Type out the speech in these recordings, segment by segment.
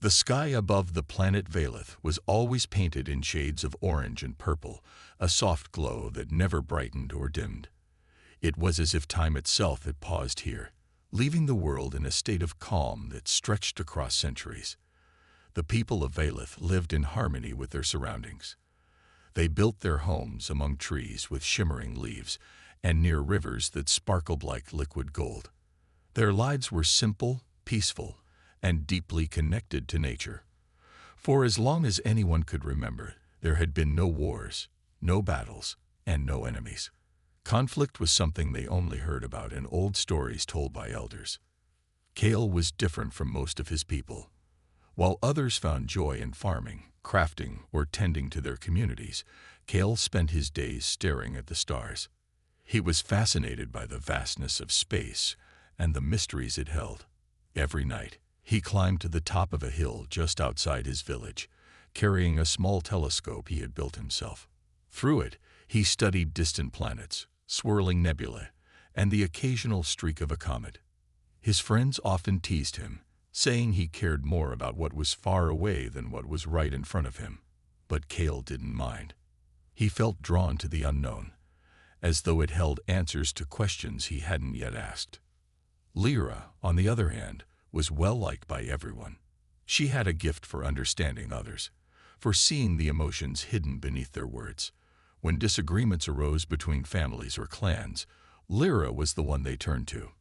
The sky above the planet Valeth was always painted in shades of orange and purple, a soft glow that never brightened or dimmed. It was as if time itself had paused here, leaving the world in a state of calm that stretched across centuries. The people of Valeth lived in harmony with their surroundings. They built their homes among trees with shimmering leaves and near rivers that sparkled like liquid gold. Their lives were simple, peaceful, and deeply connected to nature. For as long as anyone could remember, there had been no wars, no battles, and no enemies. Conflict was something they only heard about in old stories told by elders. Kale was different from most of his people. While others found joy in farming, crafting, or tending to their communities, Kale spent his days staring at the stars. He was fascinated by the vastness of space and the mysteries it held. Every night, he climbed to the top of a hill just outside his village, carrying a small telescope he had built himself. Through it, he studied distant planets, swirling nebulae, and the occasional streak of a comet. His friends often teased him, saying he cared more about what was far away than what was right in front of him. But Kale didn't mind. He felt drawn to the unknown, as though it held answers to questions he hadn't yet asked. Lyra, on the other hand, was well-liked by everyone. She had a gift for understanding others, for seeing the emotions hidden beneath their words. When disagreements arose between families or clans, Lyra was the one they turned to.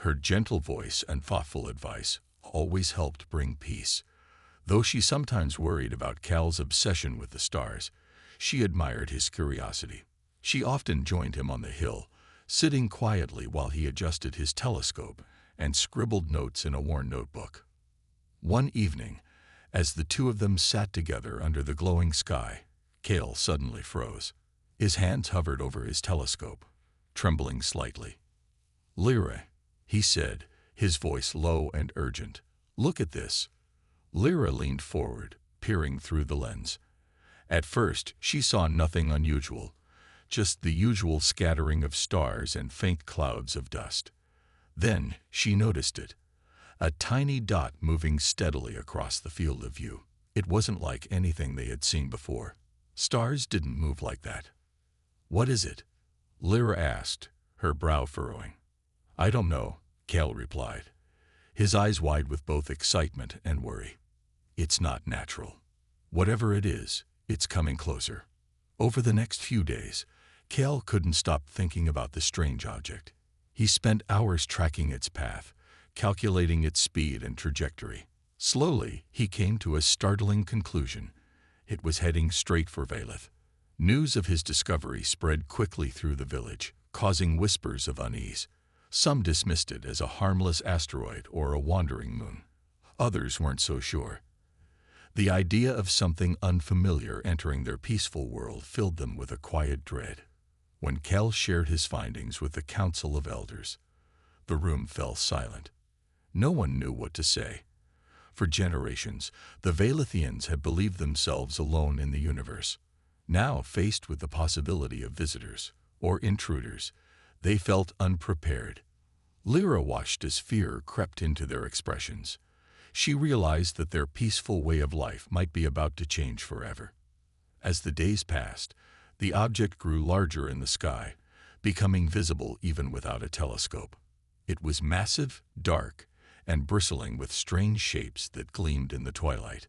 Her gentle voice and thoughtful advice always helped bring peace. Though she sometimes worried about Cal's obsession with the stars, she admired his curiosity. She often joined him on the hill, sitting quietly while he adjusted his telescope and scribbled notes in a worn notebook. One evening, as the two of them sat together under the glowing sky, Kale suddenly froze. His hands hovered over his telescope, trembling slightly. "Lyra," he said, his voice low and urgent. "Look at this." Lyra leaned forward, peering through the lens. At first, she saw nothing unusual, just the usual scattering of stars and faint clouds of dust. Then she noticed it, a tiny dot moving steadily across the field of view. It wasn't like anything they had seen before. Stars didn't move like that. "What is it?" Lyra asked, her brow furrowing. "I don't know," Kale replied, his eyes wide with both excitement and worry. "It's not natural. Whatever it is, it's coming closer." Over the next few days, Kale couldn't stop thinking about the strange object. He spent hours tracking its path, calculating its speed and trajectory. Slowly, he came to a startling conclusion. It was heading straight for Valeth. News of his discovery spread quickly through the village, causing whispers of unease. Some dismissed it as a harmless asteroid or a wandering moon. Others weren't so sure. The idea of something unfamiliar entering their peaceful world filled them with a quiet dread. When Kel shared his findings with the Council of Elders, the room fell silent. No one knew what to say. For generations, the Valethians had believed themselves alone in the universe. Now, faced with the possibility of visitors or intruders, they felt unprepared. Lyra watched as fear crept into their expressions. She realized that their peaceful way of life might be about to change forever. As the days passed, the object grew larger in the sky, becoming visible even without a telescope. It was massive, dark, and bristling with strange shapes that gleamed in the twilight.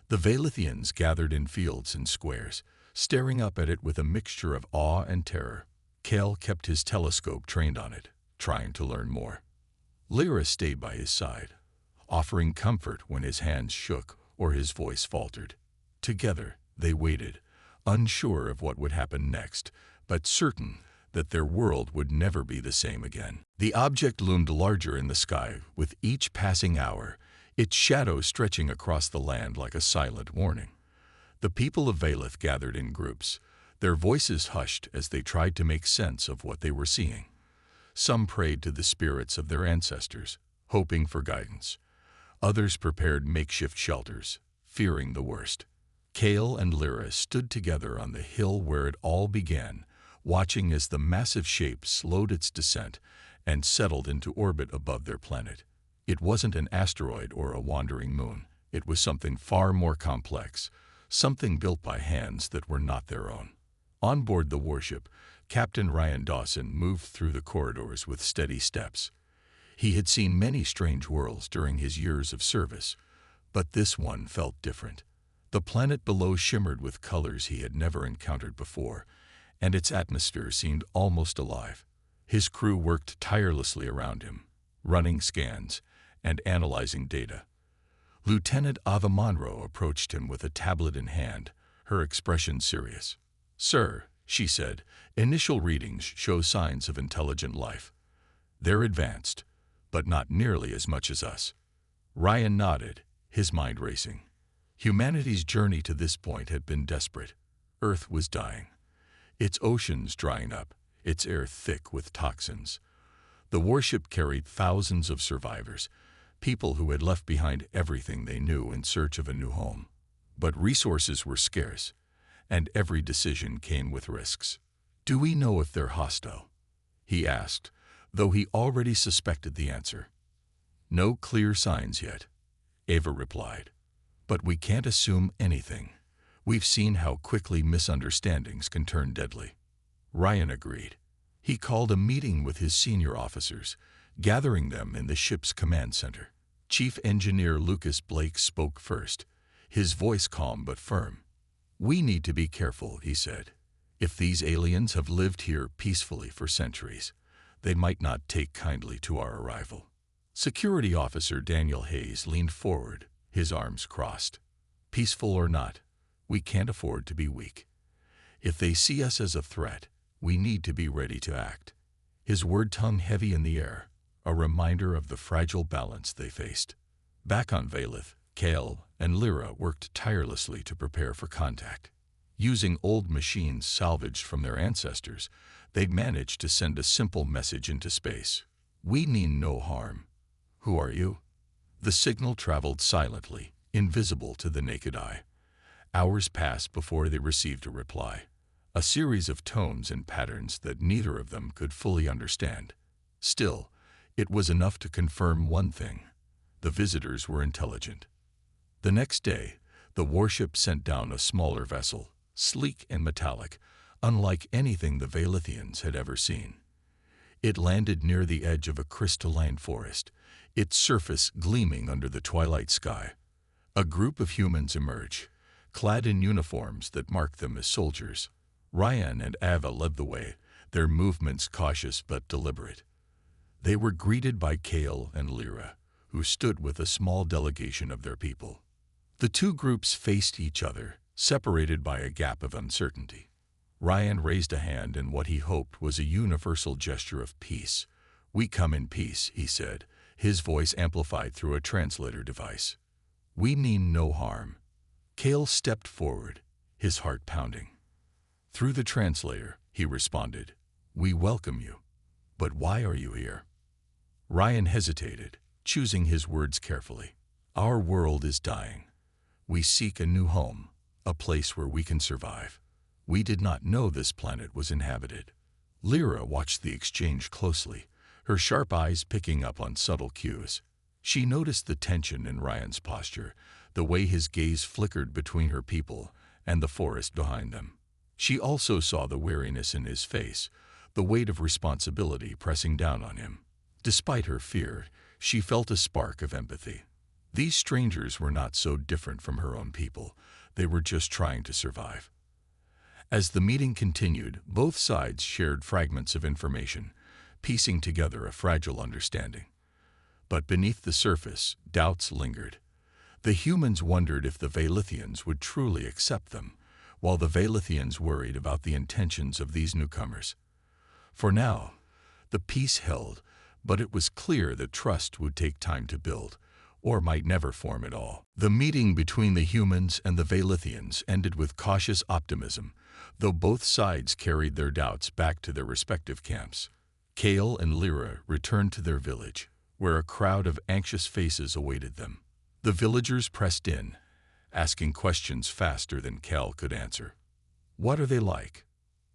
The Valethians gathered in fields and squares, staring up at it with a mixture of awe and terror. Kale kept his telescope trained on it, trying to learn more. Lyra stayed by his side, offering comfort when his hands shook or his voice faltered. Together, they waited, unsure of what would happen next, but certain that their world would never be the same again. The object loomed larger in the sky with each passing hour, its shadow stretching across the land like a silent warning. The people of Valeth gathered in groups, their voices hushed as they tried to make sense of what they were seeing. Some prayed to the spirits of their ancestors, hoping for guidance. Others prepared makeshift shelters, fearing the worst. Kale and Lyra stood together on the hill where it all began, watching as the massive shape slowed its descent and settled into orbit above their planet. It wasn't an asteroid or a wandering moon. It was something far more complex, something built by hands that were not their own. On board the warship, Captain Ryan Dawson moved through the corridors with steady steps. He had seen many strange worlds during his years of service, but this one felt different. The planet below shimmered with colors he had never encountered before, and its atmosphere seemed almost alive. His crew worked tirelessly around him, running scans and analyzing data. Lieutenant Ava Monroe approached him with a tablet in hand, her expression serious. "Sir," she said, "initial readings show signs of intelligent life. They're advanced, but not nearly as much as us." Ryan nodded, his mind racing. Humanity's journey to this point had been desperate. Earth was dying, its oceans drying up, its air thick with toxins. The warship carried thousands of survivors, people who had left behind everything they knew in search of a new home. But resources were scarce, and every decision came with risks. "Do we know if they're hostile?" he asked, though he already suspected the answer. "No clear signs yet," Ava replied. "But we can't assume anything. We've seen how quickly misunderstandings can turn deadly." Ryan agreed. He called a meeting with his senior officers, gathering them in the ship's command center. Chief Engineer Lucas Blake spoke first, his voice calm but firm. "We need to be careful," he said. "If these aliens have lived here peacefully for centuries, they might not take kindly to our arrival." Security Officer Daniel Hayes leaned forward, his arms crossed. "Peaceful or not, we can't afford to be weak. If they see us as a threat, we need to be ready to act." His word hung heavy in the air, a reminder of the fragile balance they faced. Back on Valeth, Kale and Lyra worked tirelessly to prepare for contact. Using old machines salvaged from their ancestors, they'd managed to send a simple message into space. "We mean no harm. Who are you?" The signal traveled silently, invisible to the naked eye. Hours passed before they received a reply, a series of tones and patterns that neither of them could fully understand. Still, it was enough to confirm one thing: the visitors were intelligent. The next day, the warship sent down a smaller vessel, sleek and metallic, unlike anything the Valethians had ever seen. It landed near the edge of a crystalline forest, its surface gleaming under the twilight sky. A group of humans emerged, clad in uniforms that marked them as soldiers. Ryan and Ava led the way, their movements cautious but deliberate. They were greeted by Kale and Lyra, who stood with a small delegation of their people. The two groups faced each other, separated by a gap of uncertainty. Ryan raised a hand in what he hoped was a universal gesture of peace. "We come in peace," he said, his voice amplified through a translator device. "We mean no harm." Kale stepped forward, his heart pounding. Through the translator, he responded, "We welcome you. But why are you here?" Ryan hesitated, choosing his words carefully. "Our world is dying. We seek a new home, a place where we can survive. We did not know this planet was inhabited." Lyra watched the exchange closely, her sharp eyes picking up on subtle cues. She noticed the tension in Ryan's posture, the way his gaze flickered between her people and the forest behind them. She also saw the weariness in his face, the weight of responsibility pressing down on him. Despite her fear, she felt a spark of empathy. These strangers were not so different from her own people. They were just trying to survive. As the meeting continued, both sides shared fragments of information, piecing together a fragile understanding. But beneath the surface, doubts lingered. The humans wondered if the Valethians would truly accept them, while the Valethians worried about the intentions of these newcomers. For now, the peace held, but it was clear that trust would take time to build, or might never form at all. The meeting between the humans and the Valethians ended with cautious optimism, though both sides carried their doubts back to their respective camps. Kale and Lyra returned to their village, where a crowd of anxious faces awaited them. The villagers pressed in, asking questions faster than Kale could answer. "What are they like?"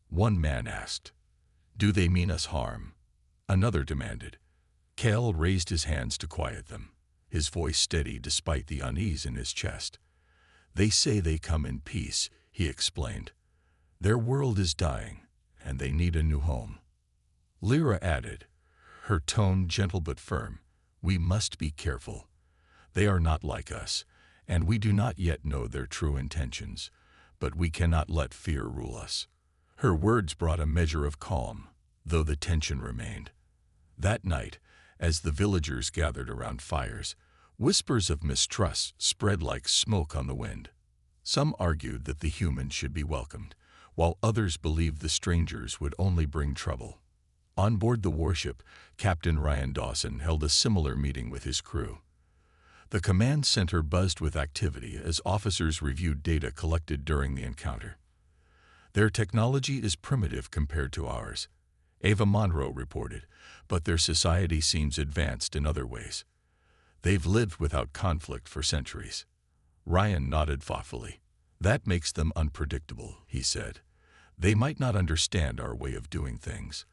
one man asked. "Do they mean us harm?" another demanded. Kale raised his hands to quiet them, his voice steady despite the unease in his chest. "They say they come in peace," he explained. "Their world is dying, and they need a new home." Lyra added, her tone gentle but firm, "We must be careful. They are not like us, and we do not yet know their true intentions, but we cannot let fear rule us." Her words brought a measure of calm, though the tension remained. That night, as the villagers gathered around fires, whispers of mistrust spread like smoke on the wind. Some argued that the humans should be welcomed, while others believed the strangers would only bring trouble. On board the warship, Captain Ryan Dawson held a similar meeting with his crew. The command center buzzed with activity as officers reviewed data collected during the encounter. "Their technology is primitive compared to ours," Ava Monroe reported, "but their society seems advanced in other ways. They've lived without conflict for centuries." Ryan nodded thoughtfully. "That makes them unpredictable," he said. "They might not understand our way of doing things.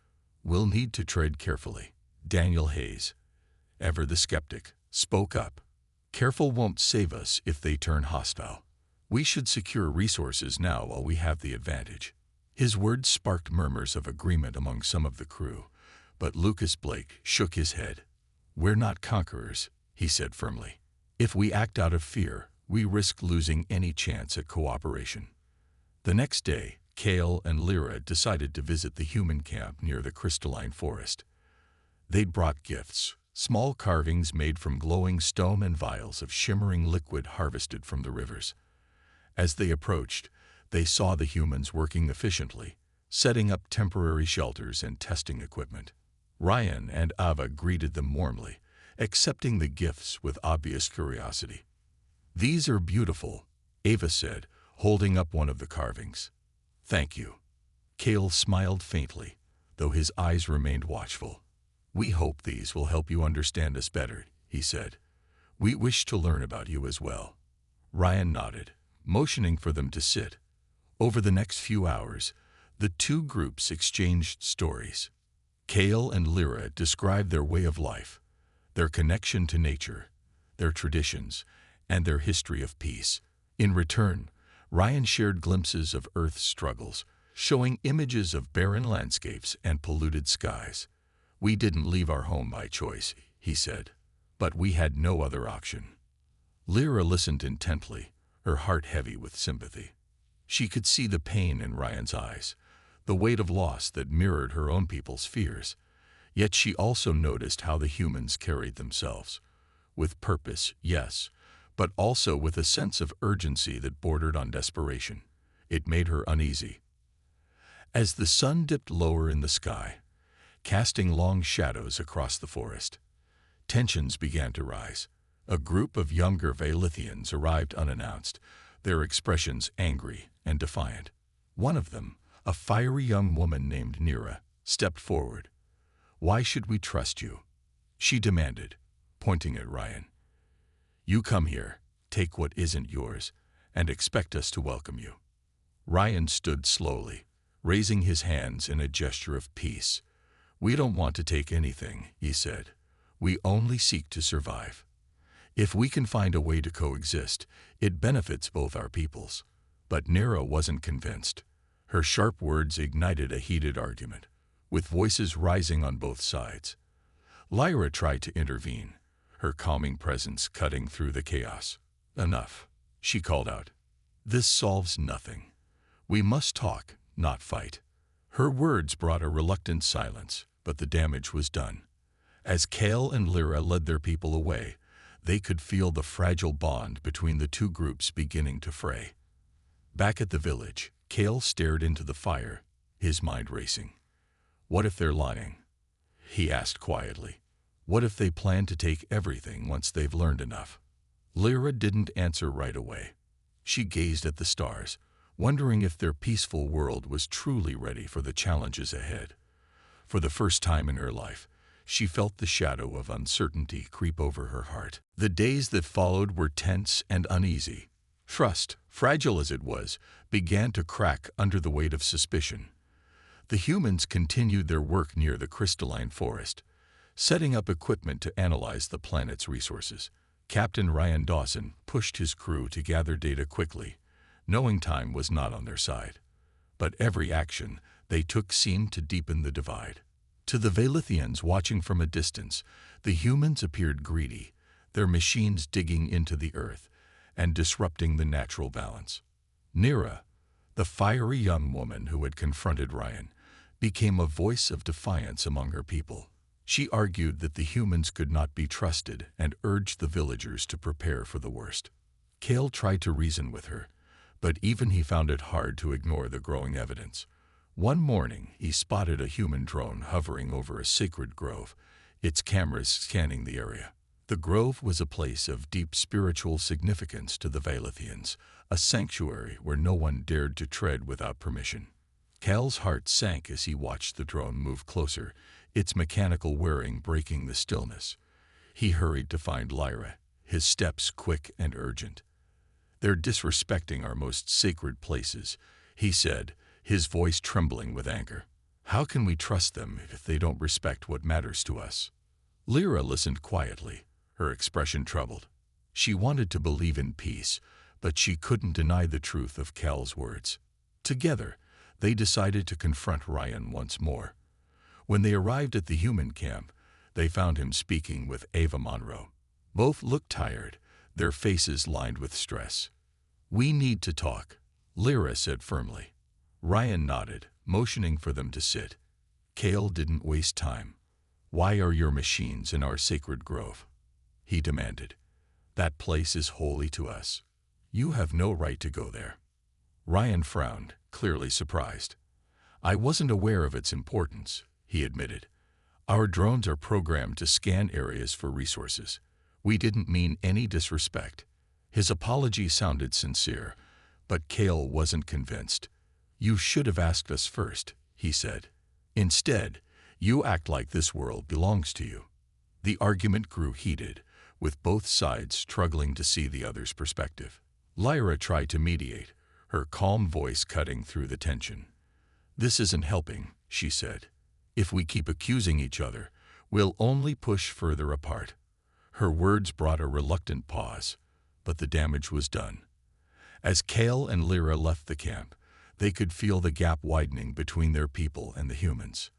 We'll need to tread carefully." Daniel Hayes, ever the skeptic, spoke up. "Careful won't save us if they turn hostile. We should secure resources now while we have the advantage." His words sparked murmurs of agreement among some of the crew, but Lucas Blake shook his head. "We're not conquerors," he said firmly. "If we act out of fear, we risk losing any chance at cooperation." The next day, Kale and Lyra decided to visit the human camp near the crystalline forest. They'd brought gifts, small carvings made from glowing stone and vials of shimmering liquid harvested from the rivers. As they approached, they saw the humans working efficiently, setting up temporary shelters and testing equipment. Ryan and Ava greeted them warmly, accepting the gifts with obvious curiosity. "These are beautiful," Ava said, holding up one of the carvings. "Thank you." Kale smiled faintly, though his eyes remained watchful. "We hope these will help you understand us better," he said. "We wish to learn about you as well." Ryan nodded, motioning for them to sit. Over the next few hours, the two groups exchanged stories. Kale and Lyra described their way of life, their connection to nature, their traditions, and their history of peace. In return, Ryan shared glimpses of Earth's struggles, showing images of barren landscapes and polluted skies. "We didn't leave our home by choice," he said, "but we had no other option." Lyra listened intently, her heart heavy with sympathy. She could see the pain in Ryan's eyes, the weight of loss that mirrored her own people's fears. Yet she also noticed how the humans carried themselves. With purpose, yes, but also with a sense of urgency that bordered on desperation. It made her uneasy. As the sun dipped lower in the sky, casting long shadows across the forest, tensions began to rise. A group of younger Vaelithians arrived unannounced, their expressions angry and defiant. One of them, a fiery young woman named Nira, stepped forward. "Why should we trust you?" she demanded, pointing at Ryan. "You come here, take what isn't yours, and expect us to welcome you." Ryan stood slowly, raising his hands in a gesture of peace. "We don't want to take anything," he said. "We only seek to survive. If we can find a way to coexist, it benefits both our peoples." But Nira wasn't convinced. Her sharp words ignited a heated argument, with voices rising on both sides. Lyra tried to intervene, her calming presence cutting through the chaos. "Enough," she called out. "This solves nothing. We must talk, not fight." Her words brought a reluctant silence, but the damage was done. As Kale and Lyra led their people away, they could feel the fragile bond between the two groups beginning to fray. Back at the village, Kale stared into the fire, his mind racing. "What if they're lying?" he asked quietly. "What if they plan to take everything once they've learned enough?" Lyra didn't answer right away. She gazed at the stars, wondering if their peaceful world was truly ready for the challenges ahead. For the first time in her life, she felt the shadow of uncertainty creep over her heart. The days that followed were tense and uneasy. Trust, fragile as it was, began to crack under the weight of suspicion. The humans continued their work near the crystalline forest, setting up equipment to analyze the planet's resources. Captain Ryan Dawson pushed his crew to gather data quickly, knowing time was not on their side. But every action they took seemed to deepen the divide. To the Valethians watching from a distance, the humans appeared greedy, their machines digging into the earth and disrupting the natural balance. Nira, the fiery young woman who had confronted Ryan, became a voice of defiance among her people. She argued that the humans could not be trusted and urged the villagers to prepare for the worst. Kale tried to reason with her, but even he found it hard to ignore the growing evidence. One morning, he spotted a human drone hovering over a sacred grove, its cameras scanning the area. The grove was a place of deep spiritual significance to the Valethians, a sanctuary where no one dared to tread without permission. Cal's heart sank as he watched the drone move closer, its mechanical whirring breaking the stillness. He hurried to find Lyra, his steps quick and urgent. "They're disrespecting our most sacred places," he said, his voice trembling with anger. "How can we trust them if they don't respect what matters to us?" Lyra listened quietly, her expression troubled. She wanted to believe in peace, but she couldn't deny the truth of Cal's words. Together, they decided to confront Ryan once more. When they arrived at the human camp, they found him speaking with Ava Monroe. Both looked tired, their faces lined with stress. "We need to talk," Lyra said firmly. Ryan nodded, motioning for them to sit. Cal didn't waste time. "Why are your machines in our sacred grove?" he demanded. "That place is holy to us. You have no right to go there." Ryan frowned, clearly surprised. "I wasn't aware of its importance," he admitted. "Our drones are programmed to scan areas for resources. We didn't mean any disrespect." His apology sounded sincere, but Cal wasn't convinced. "You should have asked us first," he said. "Instead, you act like this world belongs to you." The argument grew heated, with both sides struggling to see the other's perspective. Lyra tried to mediate, her calm voice cutting through the tension. "This isn't helping," she said. "If we keep accusing each other, we'll only push further apart." Her words brought a reluctant pause, but the damage was done. As Cal and Lyra left the camp, they could feel the gap widening between their people and the humans.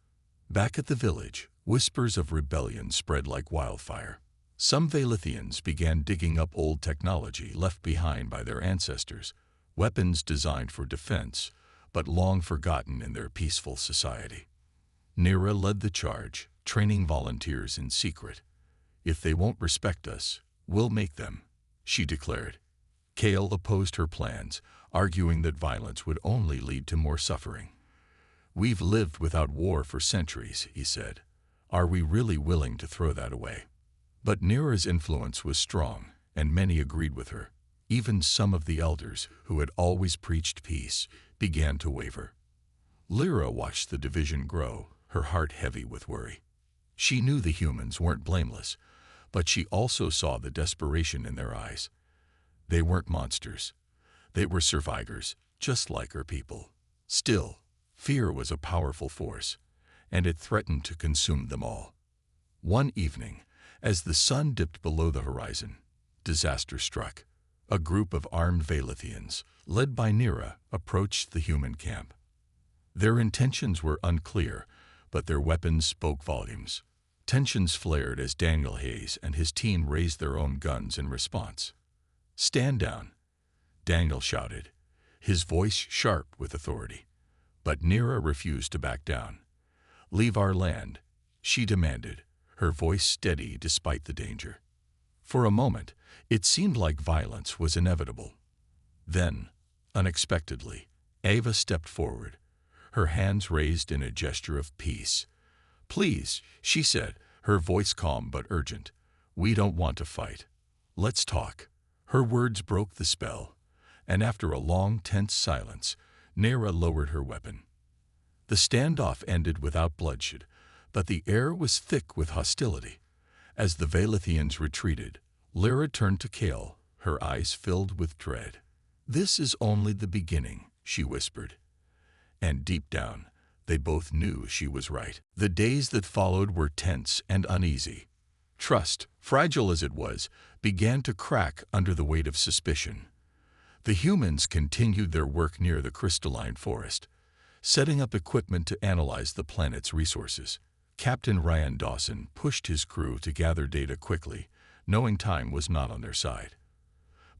Back at the village, whispers of rebellion spread like wildfire. Some Valethians began digging up old technology left behind by their ancestors, weapons designed for defense, but long forgotten in their peaceful society. Nira led the charge, training volunteers in secret. "If they won't respect us, we'll make them," she declared. Cal opposed her plans, arguing that violence would only lead to more suffering. "We've lived without war for centuries," he said. "Are we really willing to throw that away?" But Nira's influence was strong, and many agreed with her. Even some of the elders, who had always preached peace, began to waver. Lyra watched the division grow, her heart heavy with worry. She knew the humans weren't blameless, but she also saw the desperation in their eyes. They weren't monsters. They were survivors, just like her people. Still, fear was a powerful force, and it threatened to consume them all. One evening, as the sun dipped below the horizon, disaster struck. A group of armed Valethians, led by Nira, approached the human camp. Their intentions were unclear, but their weapons spoke volumes. Tensions flared as Daniel Hayes and his team raised their own guns in response. "Stand down," Daniel shouted, his voice sharp with authority. But Nira refused to back down. "Leave our land," she demanded, her voice steady despite the danger. For a moment, it seemed like violence was inevitable. Then, unexpectedly, Ava stepped forward, her hands raised in a gesture of peace. "Please," she said, her voice calm but urgent. "We don't want to fight. Let's talk." Her words broke the spell, and after a long, tense silence, Nira lowered her weapon. The standoff ended without bloodshed, but the air was thick with hostility. As the Valethians retreated, Lyra turned to Cal, her eyes filled with dread. "This is only the beginning," she whispered. And deep down, they both knew she was right. The days that followed were tense and uneasy. Trust, fragile as it was, began to crack under the weight of suspicion. The humans continued their work near the crystalline forest, setting up equipment to analyze the planet's resources. Captain Ryan Dawson pushed his crew to gather data quickly, knowing time was not on their side.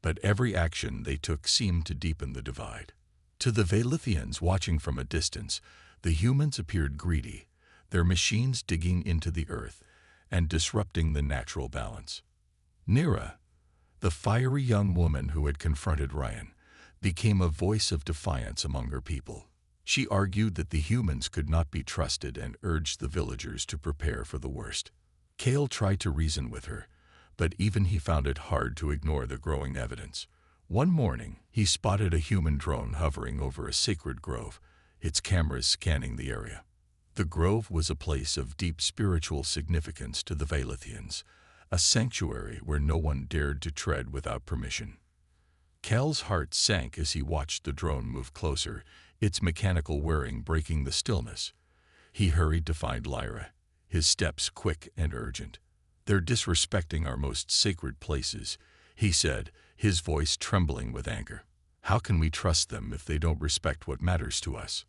But every action they took seemed to deepen the divide. To the Vailithians watching from a distance, the humans appeared greedy, their machines digging into the earth and disrupting the natural balance. Nira, the fiery young woman who had confronted Ryan, became a voice of defiance among her people. She argued that the humans could not be trusted and urged the villagers to prepare for the worst. Kale tried to reason with her, but even he found it hard to ignore the growing evidence. One morning, he spotted a human drone hovering over a sacred grove, its cameras scanning the area. The grove was a place of deep spiritual significance to the Vailithians, a sanctuary where no one dared to tread without permission. Cal's heart sank as he watched the drone move closer, its mechanical whirring breaking the stillness. He hurried to find Lyra, his steps quick and urgent. "They're disrespecting our most sacred places," he said, his voice trembling with anger. "How can we trust them if they don't respect what matters to us?"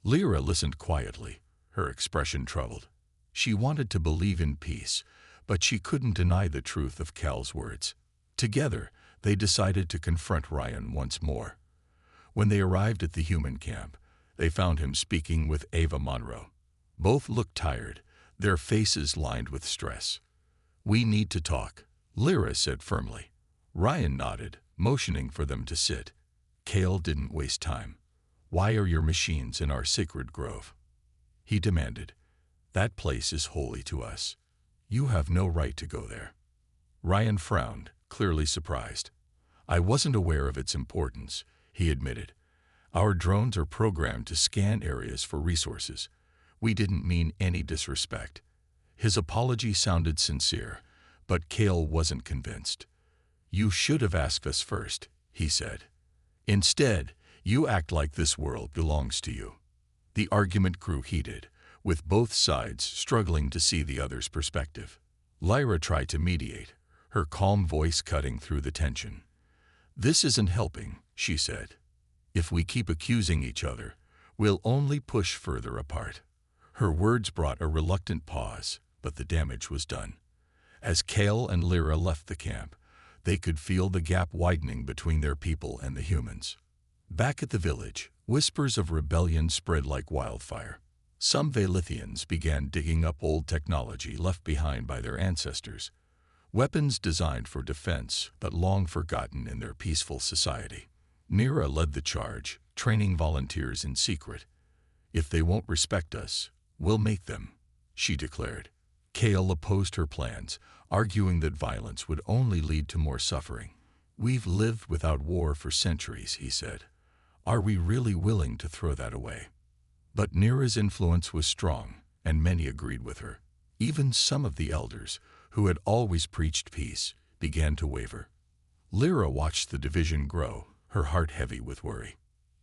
Lyra listened quietly, her expression troubled. She wanted to believe in peace, but she couldn't deny the truth of Cal's words. Together, they decided to confront Ryan once more. When they arrived at the human camp, they found him speaking with Ava Monroe. Both looked tired, their faces lined with stress. "We need to talk," Lyra said firmly. Ryan nodded, motioning for them to sit. Cal didn't waste time. "Why are your machines in our sacred grove?" he demanded. "That place is holy to us. You have no right to go there." Ryan frowned, clearly surprised. "I wasn't aware of its importance," he admitted. "Our drones are programmed to scan areas for resources. We didn't mean any disrespect." His apology sounded sincere, but Cal wasn't convinced. "You should have asked us first," he said. "Instead, you act like this world belongs to you." The argument grew heated, with both sides struggling to see the other's perspective. Lyra tried to mediate, her calm voice cutting through the tension. "This isn't helping," she said. "If we keep accusing each other, we'll only push further apart." Her words brought a reluctant pause, but the damage was done. As Cal and Lyra left the camp, they could feel the gap widening between their people and the humans. Back at the village, whispers of rebellion spread like wildfire. Some Vailithians began digging up old technology left behind by their ancestors, weapons designed for defense but long forgotten in their peaceful society. Nira led the charge, training volunteers in secret. "If they won't respect us, we'll make them," she declared. Cal opposed her plans, arguing that violence would only lead to more suffering. "We've lived without war for centuries," he said. "Are we really willing to throw that away?" But Nira's influence was strong, and many agreed with her. Even some of the elders, who had always preached peace, began to waver. Lyra watched the division grow, her heart heavy with worry.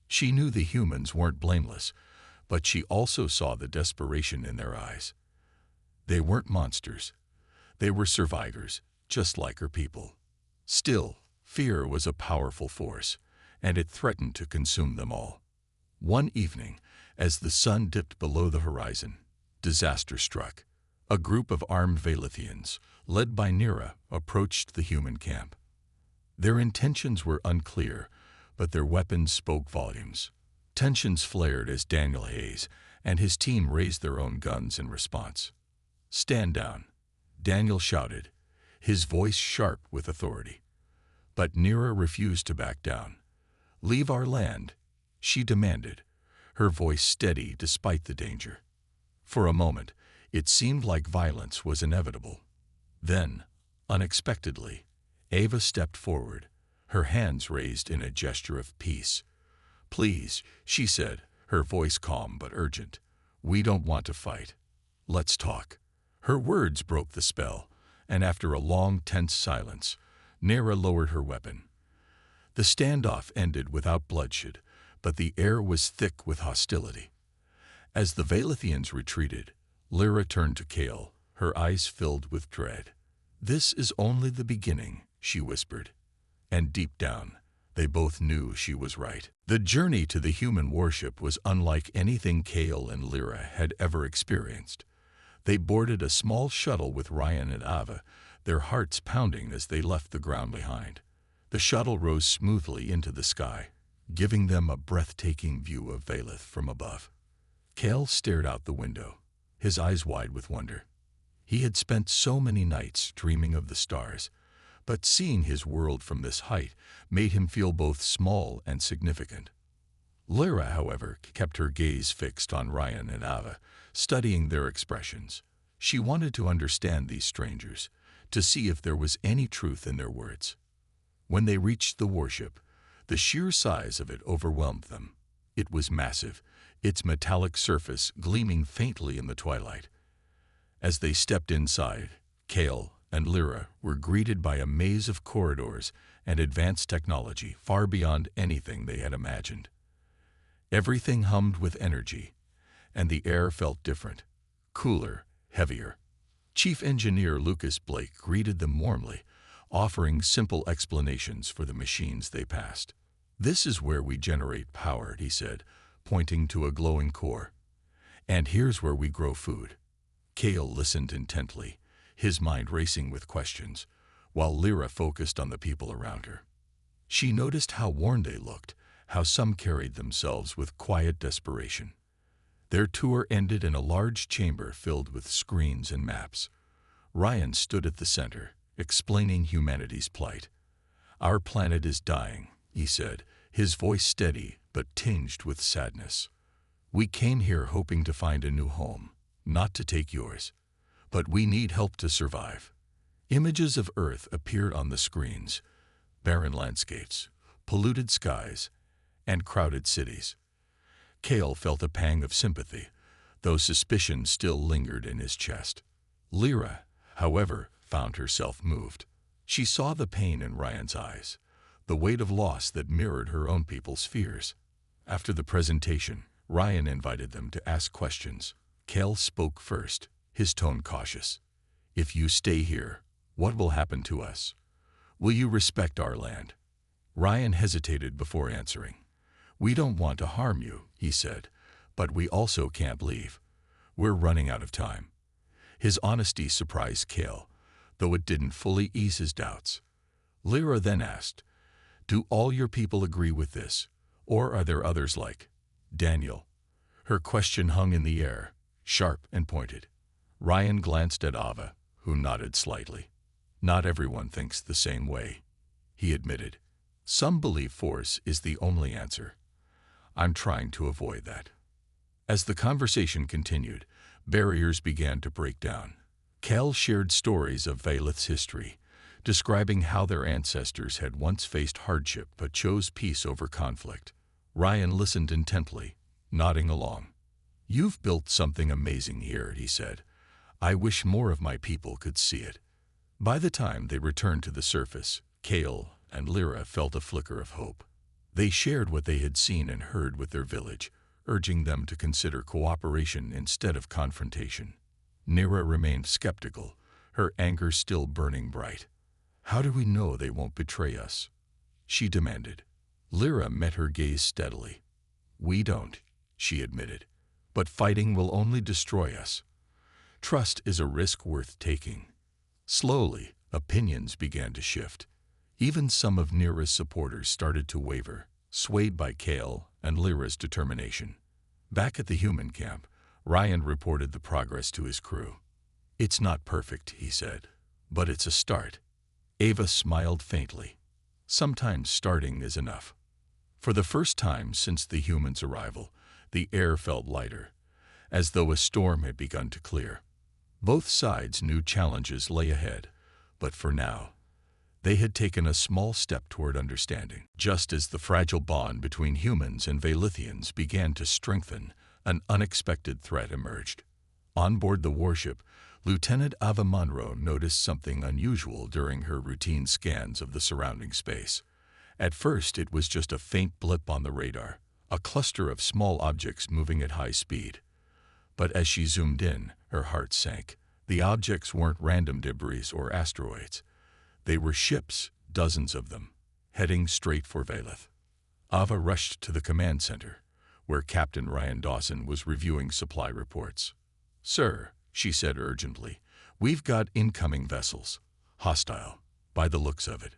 She knew the humans weren't blameless, but she also saw the desperation in their eyes. They weren't monsters. They were survivors, just like her people. Still, fear was a powerful force, and it threatened to consume them all. One evening, as the sun dipped below the horizon, disaster struck. A group of armed Vailithians, led by Nira, approached the human camp. Their intentions were unclear, but their weapons spoke volumes. Tensions flared as Daniel Hayes and his team raised their own guns in response. "Stand down," Daniel shouted, his voice sharp with authority. But Nira refused to back down. "Leave our land," she demanded, her voice steady despite the danger. For a moment, it seemed like violence was inevitable. Then, unexpectedly, Ava stepped forward, her hands raised in a gesture of peace. "Please," she said, her voice calm but urgent. "We don't want to fight. Let's talk." Her words broke the spell, and after a long, tense silence, Nira lowered her weapon. The standoff ended without bloodshed, but the air was thick with hostility. As the Vailithians retreated, Lyra turned to Cal, her eyes filled with dread. "This is only the beginning," she whispered. And deep down, they both knew she was right. The journey to the human warship was unlike anything Kale and Lyra had ever experienced. They boarded a small shuttle with Ryan and Ava, their hearts pounding as they left the ground behind. The shuttle rose smoothly into the sky, giving them a breathtaking view of Valeth from above. Kale stared out the window, his eyes wide with wonder. He had spent so many nights dreaming of the stars, but seeing his world from this height made him feel both small and significant. Lyra, however, kept her gaze fixed on Ryan and Ava, studying their expressions. She wanted to understand these strangers, to see if there was any truth in their words. When they reached the warship, the sheer size of it overwhelmed them. It was massive, its metallic surface gleaming faintly in the twilight. As they stepped inside, Kale and Lyra were greeted by a maze of corridors and advanced technology far beyond anything they had imagined. Everything hummed with energy, and the air felt different, cooler, heavier. Chief Engineer Lucas Blake greeted them warmly, offering simple explanations for the machines they passed. "This is where we generate power," he said, pointing to a glowing core. "And here's where we grow food." Kale listened intently, his mind racing with questions, while Lyra focused on the people around her. She noticed how worn they looked, how some carried themselves with quiet desperation. Their tour ended in a large chamber filled with screens and maps. Ryan stood at the center, explaining humanity's plight. "Our planet is dying," he said, his voice steady but tinged with sadness. "We came here hoping to find a new home, not to take yours. But we need help to survive." Images of Earth appeared on the screens, barren landscapes, polluted skies, and crowded cities. Kale felt a pang of sympathy, though suspicion still lingered in his chest. Lyra, however, found herself moved. She saw the pain in Ryan's eyes, the weight of loss that mirrored her own people's fears. After the presentation, Ryan invited them to ask questions. Kale spoke first, his tone cautious. "If you stay here, what will happen to us? Will you respect our land?" Ryan hesitated before answering. "We don't want to harm you," he said, "but we also can't leave. We're running out of time." His honesty surprised Kale, though it didn't fully ease his doubts. Lyra then asked, "Do all your people agree with this, or are there others like Daniel?" Her question hung in the air, sharp and pointed. Ryan glanced at Ava, who nodded slightly. "Not everyone thinks the same way," he admitted. "Some believe force is the only answer. I'm trying to avoid that." As the conversation continued, barriers began to break down. Kale shared stories of Valeth's history, describing how their ancestors had once faced hardship but chose peace over conflict. Ryan listened intently, nodding along. "You've built something amazing here," he said. "I wish more of my people could see it." By the time they returned to the surface, Kale and Lyra felt a flicker of hope. They shared what they had seen and heard with their village, urging them to consider cooperation instead of confrontation. Lyra remained skeptical, her anger still burning bright. "How do we know they won't betray us?" she demanded. Lyra met her gaze steadily. "We don't," she admitted, "but fighting will only destroy us. Trust is a risk worth taking." Slowly, opinions began to shift. Even some of Lyra's supporters started to waver, swayed by Kale and Lyra's determination. Back at the human camp, Ryan reported the progress to his crew. "It's not perfect," he said, "but it's a start." Ava smiled faintly. "Sometimes starting is enough." For the first time since the humans' arrival, the air felt lighter, as though a storm had begun to clear. Both sides knew challenges lay ahead, but for now, they had taken a small step toward understanding. Just as the fragile bond between humans and Valethians began to strengthen, an unexpected threat emerged. On board the warship, Lieutenant Ava Monroe noticed something unusual during her routine scans of the surrounding space. At first, it was just a faint blip on the radar, a cluster of small objects moving at high speed. But as she zoomed in, her heart sank. The objects weren't random debris or asteroids. They were ships, dozens of them, heading straight for Valeth. Ava rushed to the command center, where Captain Ryan Dawson was reviewing supply reports. "Sir," she said urgently, "we've got incoming vessels. Hostile, by the looks of it."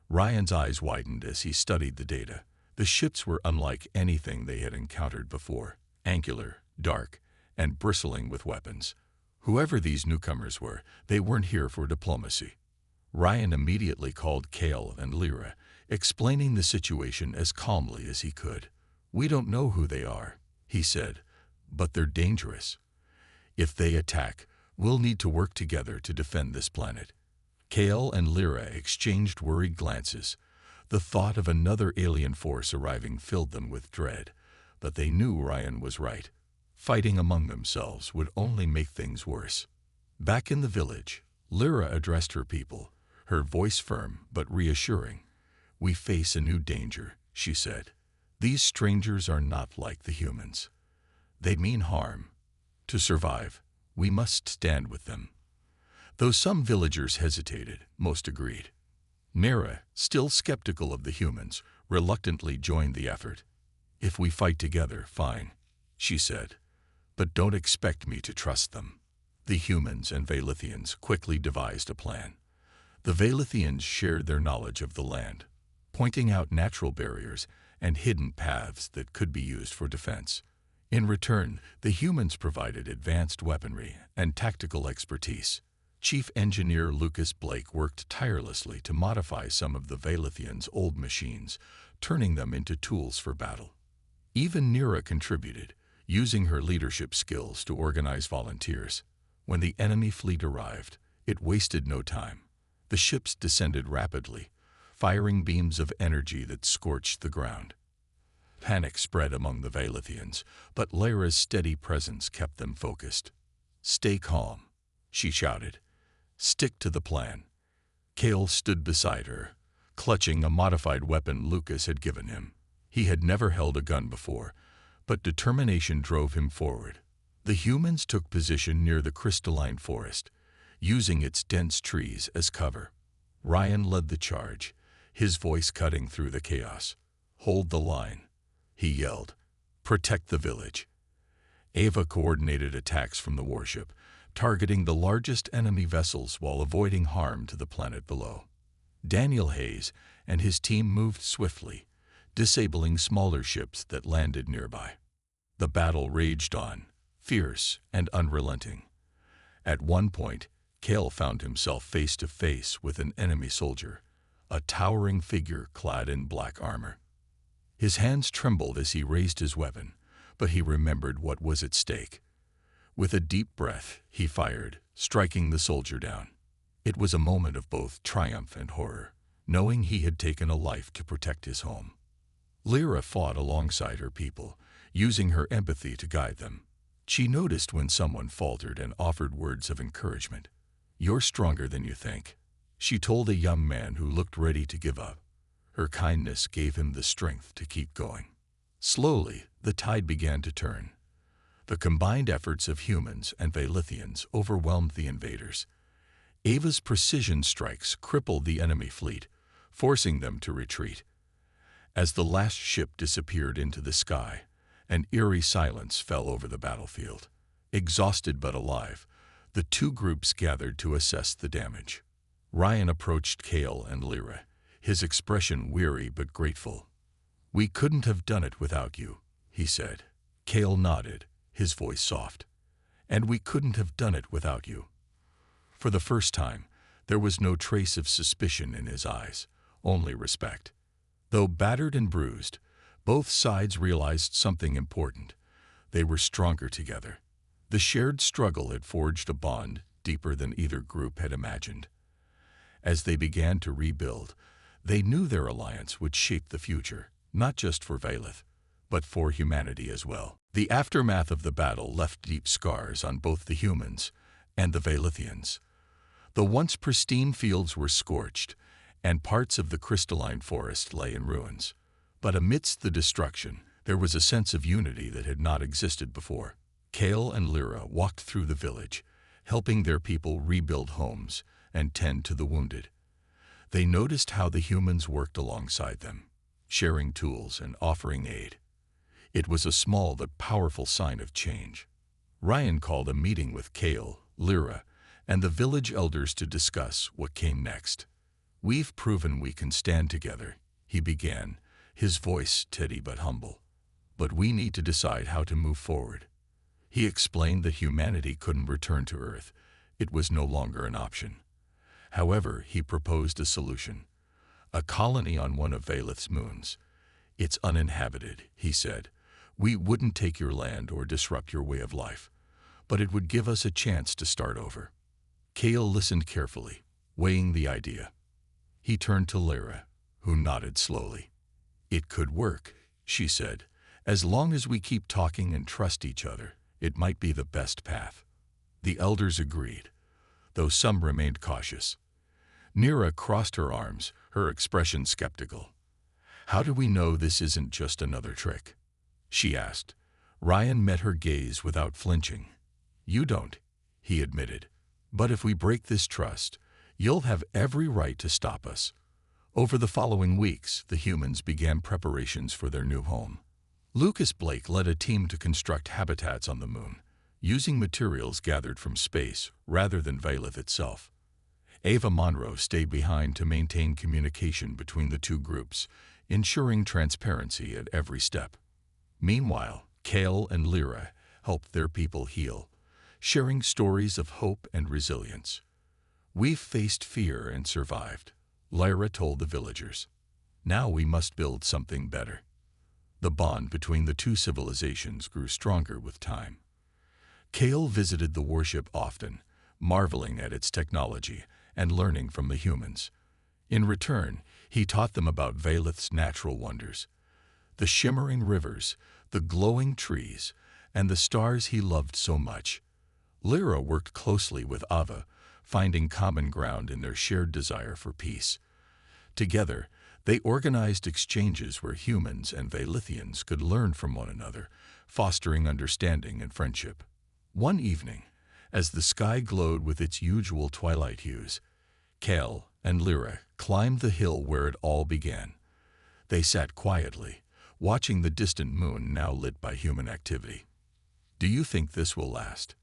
Ryan's eyes widened as he studied the data. The ships were unlike anything they had encountered before, angular, dark, and bristling with weapons. Whoever these newcomers were, they weren't here for diplomacy. Ryan immediately called Kale and Lyra, explaining the situation as calmly as he could. "We don't know who they are," he said, "but they're dangerous. If they attack, we'll need to work together to defend this planet." Kale and Lyra exchanged worried glances. The thought of another alien force arriving filled them with dread, but they knew Ryan was right. Fighting among themselves would only make things worse. Back in the village, Lyra addressed her people, her voice firm but reassuring. "We face a new danger," she said. "These strangers are not like the humans. They mean harm. To survive, we must stand with them." Though some villagers hesitated, most agreed. Mira, still skeptical of the humans, reluctantly joined the effort. "If we fight together, fine," she said, "but don't expect me to trust them." The humans and Valethians quickly devised a plan. The Valethians shared their knowledge of the land, pointing out natural barriers and hidden paths that could be used for defense. In return, the humans provided advanced weaponry and tactical expertise. Chief Engineer Lucas Blake worked tirelessly to modify some of the Valethians' old machines, turning them into tools for battle. Even Nira contributed, using her leadership skills to organize volunteers. When the enemy fleet arrived, it wasted no time. The ships descended rapidly, firing beams of energy that scorched the ground. Panic spread among the Valethians, but Lyra's steady presence kept them focused. "Stay calm," she shouted. "Stick to the plan." Kale stood beside her, clutching a modified weapon Lucas had given him. He had never held a gun before, but determination drove him forward. The humans took position near the crystalline forest, using its dense trees as cover. Ryan led the charge, his voice cutting through the chaos. "Hold the line," he yelled. "Protect the village." Ava coordinated attacks from the warship, targeting the largest enemy vessels while avoiding harm to the planet below. Daniel Hayes and his team moved swiftly, disabling smaller ships that landed nearby. The battle raged on, fierce and unrelenting. At one point, Kale found himself face to face with an enemy soldier, a towering figure clad in black armor. His hands trembled as he raised his weapon, but he remembered what was at stake. With a deep breath, he fired, striking the soldier down. It was a moment of both triumph and horror, knowing he had taken a life to protect his home. Lyra fought alongside her people, using her empathy to guide them. She noticed when someone faltered and offered words of encouragement. "You're stronger than you think," she told a young man who looked ready to give up. Her kindness gave him the strength to keep going. Slowly, the tide began to turn. The combined efforts of humans and Valethians overwhelmed the invaders. Ava's precision strikes crippled the enemy fleet, forcing them to retreat. As the last ship disappeared into the sky, an eerie silence fell over the battlefield. Exhausted but alive, the two groups gathered to assess the damage. Ryan approached Kale and Lyra, his expression weary but grateful. "We couldn't have done it without you," he said. Kale nodded, his voice soft. "And we couldn't have done it without you." For the first time, there was no trace of suspicion in his eyes, only respect. Though battered and bruised, both sides realized something important. They were stronger together. The shared struggle had forged a bond deeper than either group had imagined. As they began to rebuild, they knew their alliance would shape the future, not just for Valeth, but for humanity as well. The aftermath of the battle left deep scars on both the humans and the Valethians. The once pristine fields were scorched, and parts of the crystalline forest lay in ruins. But amidst the destruction, there was a sense of unity that had not existed before. Kale and Lyra walked through the village, helping their people rebuild homes and tend to the wounded. They noticed how the humans worked alongside them, sharing tools and offering aid. It was a small but powerful sign of change. Ryan called a meeting with Kale, Lyra, and the village elders to discuss what came next. "We've proven we can stand together," he began, his voice steady but humble. "But we need to decide how to move forward." He explained that humanity couldn't return to Earth. It was no longer an option. However, he proposed a solution. A colony on one of Valeth's moons. "It's uninhabited," he said. "We wouldn't take your land or disrupt your way of life, but it would give us a chance to start over." Kale listened carefully, weighing the idea. He turned to Lyra, who nodded slowly. "It could work," she said. "As long as we keep talking and trust each other, it might be the best path." The elders agreed, though some remained cautious. Nira crossed her arms, her expression skeptical. "How do we know this isn't just another trick?" she asked. Ryan met her gaze without flinching. "You don't," he admitted. "But if we break this trust, you'll have every right to stop us." Over the following weeks, the humans began preparations for their new home. Lucas Blake led a team to construct habitats on the moon, using materials gathered from space rather than Valeth itself. Ava Monroe stayed behind to maintain communication between the two groups, ensuring transparency at every step. Meanwhile, Kale and Lyra helped their people heal, sharing stories of hope and resilience. "We've faced fear and survived," Lyra told the villagers. "Now we must build something better." The bond between the two civilizations grew stronger with time. Kale visited the Warship often, marveling at its technology and learning from the humans. In return, he taught them about Valeth's natural wonders, the shimmering rivers, the glowing trees, and the stars he loved so much. Lyra worked closely with Ava, finding common ground in their shared desire for peace. Together, they organized exchanges where humans and Valethians could learn from one another, fostering understanding and friendship. One evening, as the sky glowed with its usual twilight hues, Kale and Lyra climbed the hill where it all began. They sat quietly, watching the distant moon now lit by human activity. "Do you think this will last?"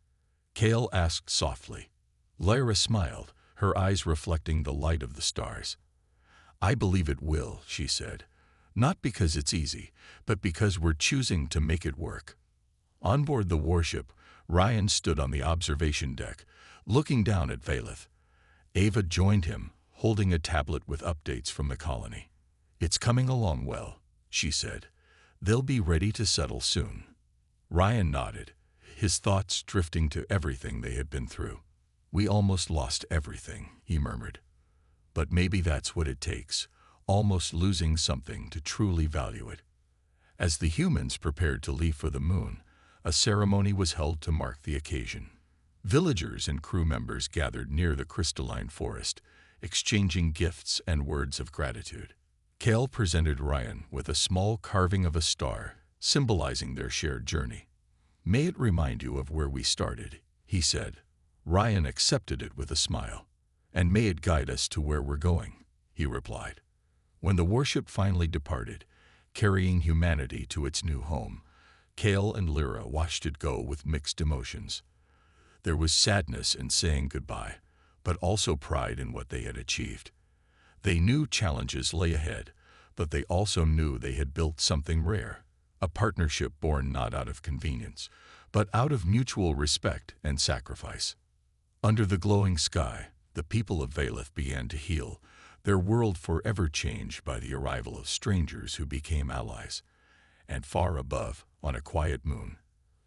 Kale asked softly. Lyra smiled, her eyes reflecting the light of the stars. "I believe it will," she said. "Not because it's easy, but because we're choosing to make it work." On board the warship, Ryan stood on the observation deck, looking down at Valeth. Ava joined him, holding a tablet with updates from the colony. "It's coming along well," she said. "They'll be ready to settle soon." Ryan nodded, his thoughts drifting to everything they had been through. "We almost lost everything," he murmured. "But maybe that's what it takes, almost losing something to truly value it." As the humans prepared to leave for the moon, a ceremony was held to mark the occasion. Villagers and crew members gathered near the crystalline forest, exchanging gifts and words of gratitude. Kale presented Ryan with a small carving of a star, symbolizing their shared journey. "May it remind you of where we started," he said. Ryan accepted it with a smile. "And may it guide us to where we're going," he replied. When the warship finally departed, carrying humanity to its new home, Kale and Lyra watched it go with mixed emotions. There was sadness in saying goodbye, but also pride in what they had achieved. They knew challenges lay ahead, but they also knew they had built something rare, a partnership born not out of convenience, but out of mutual respect and sacrifice. Under the glowing sky, the people of Valeth began to heal, their world forever changed by the arrival of strangers who became allies. And far above, on a quiet moon,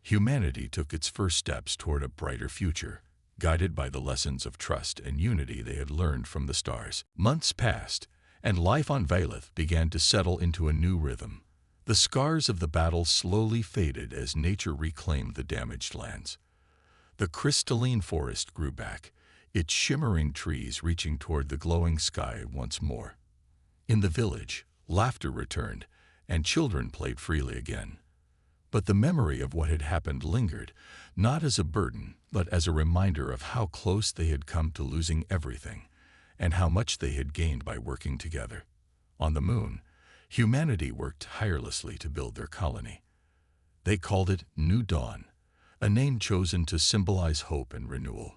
humanity took its first steps toward a brighter future, guided by the lessons of trust and unity they had learned from the stars. Months passed, and life on Valeth began to settle into a new rhythm. The scars of the battle slowly faded as nature reclaimed the damaged lands. The crystalline forest grew back, its shimmering trees reaching toward the glowing sky once more. In the village, laughter returned, and children played freely again. But the memory of what had happened lingered, not as a burden, but as a reminder of how close they had come to losing everything, and how much they had gained by working together. On the moon, humanity worked tirelessly to build their colony. They called it New Dawn, a name chosen to symbolize hope and renewal.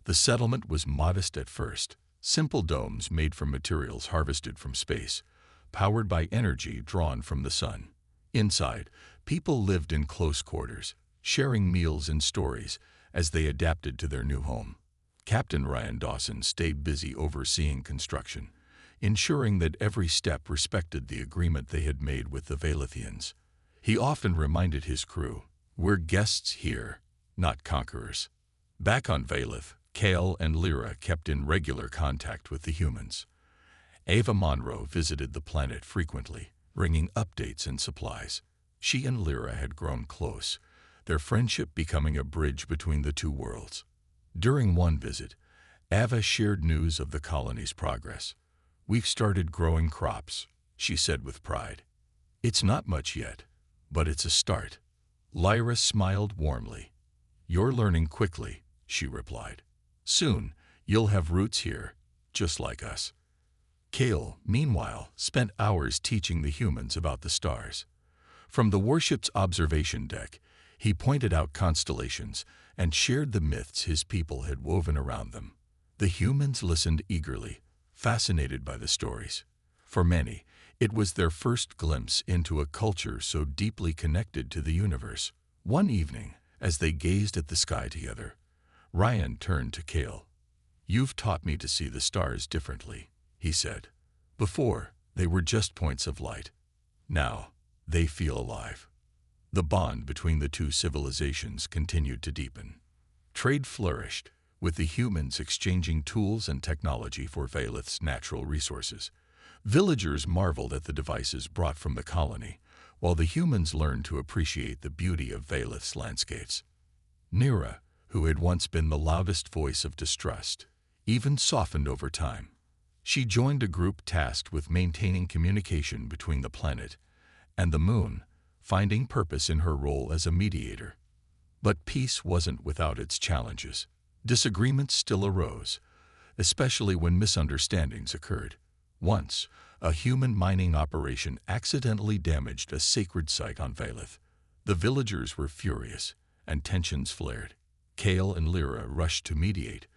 The settlement was modest at first, simple domes made from materials harvested from space, powered by energy drawn from the sun. Inside, people lived in close quarters, sharing meals and stories as they adapted to their new home. Captain Ryan Dawson stayed busy overseeing construction, ensuring that every step respected the agreement they had made with the Valethians. He often reminded his crew, "We're guests here, not conquerors." Back on Valeth, Kale and Lyra kept in regular contact with the humans. Ava Monroe visited the planet frequently, bringing updates and supplies. She and Lyra had grown close, their friendship becoming a bridge between the two worlds. During one visit, Ava shared news of the colony's progress. "We've started growing crops," she said with pride. "It's not much yet, but it's a start." Lyra smiled warmly. "You're learning quickly," she replied. "Soon, you'll have roots here, just like us." Kale, meanwhile, spent hours teaching the humans about the stars. From the warship's observation deck, he pointed out constellations and shared the myths his people had woven around them. The humans listened eagerly, fascinated by the stories. For many, it was their first glimpse into a culture so deeply connected to the universe. One evening, as they gazed at the sky together, Ryan turned to Kale. "You've taught me to see the stars differently," he said. "Before, they were just points of light. Now, they feel alive." The bond between the two civilizations continued to deepen. Trade flourished, with the humans exchanging tools and technology for Valeth's natural resources. Villagers marveled at the devices brought from the colony, while the humans learned to appreciate the beauty of Valeth's landscapes. Nira, who had once been the loudest voice of distrust, even softened over time. She joined a group tasked with maintaining communication between the planet and the moon, finding purpose in her role as a mediator. But peace wasn't without its challenges. Disagreements still arose, especially when misunderstandings occurred. Once, a human mining operation accidentally damaged a sacred site on Valeth. The villagers were furious, and tensions flared. Kale and Lyra rushed to mediate,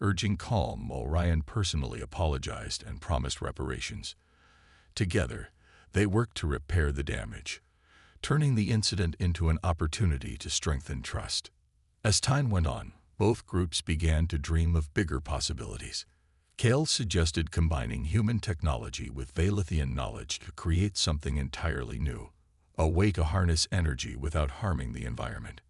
urging calm while Ryan personally apologized and promised reparations. Together, they worked to repair the damage, turning the incident into an opportunity to strengthen trust. As time went on, both groups began to dream of bigger possibilities. Kale suggested combining human technology with Valethian knowledge to create something entirely new, a way to harness energy without harming the environment.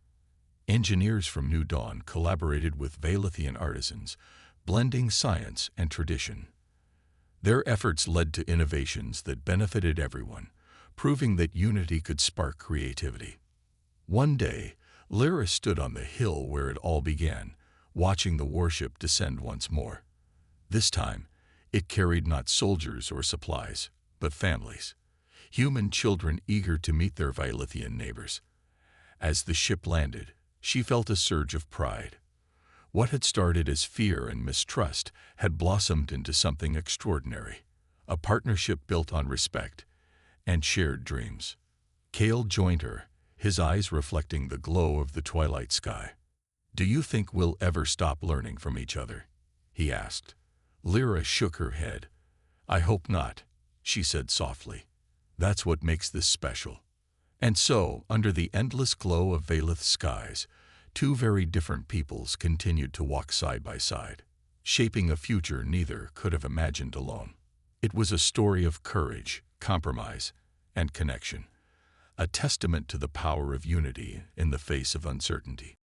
Engineers from New Dawn collaborated with Valethian artisans, blending science and tradition. Their efforts led to innovations that benefited everyone, proving that unity could spark creativity. One day, Lyra stood on the hill where it all began, watching the warship descend once more. This time, it carried not soldiers or supplies, but families, human children eager to meet their Valethian neighbors. As the ship landed, she felt a surge of pride. What had started as fear and mistrust had blossomed into something extraordinary, a partnership built on respect and shared dreams. Kale joined her, his eyes reflecting the glow of the twilight sky. "Do you think we'll ever stop learning from each other?" he asked. Lyra shook her head. "I hope not," she said softly. "That's what makes this special." And so, under the endless glow of Valeth's skies, two very different peoples continued to walk side by side, shaping a future neither could have imagined alone. It was a story of courage, compromise, and connection, a testament to the power of unity in the face of uncertainty.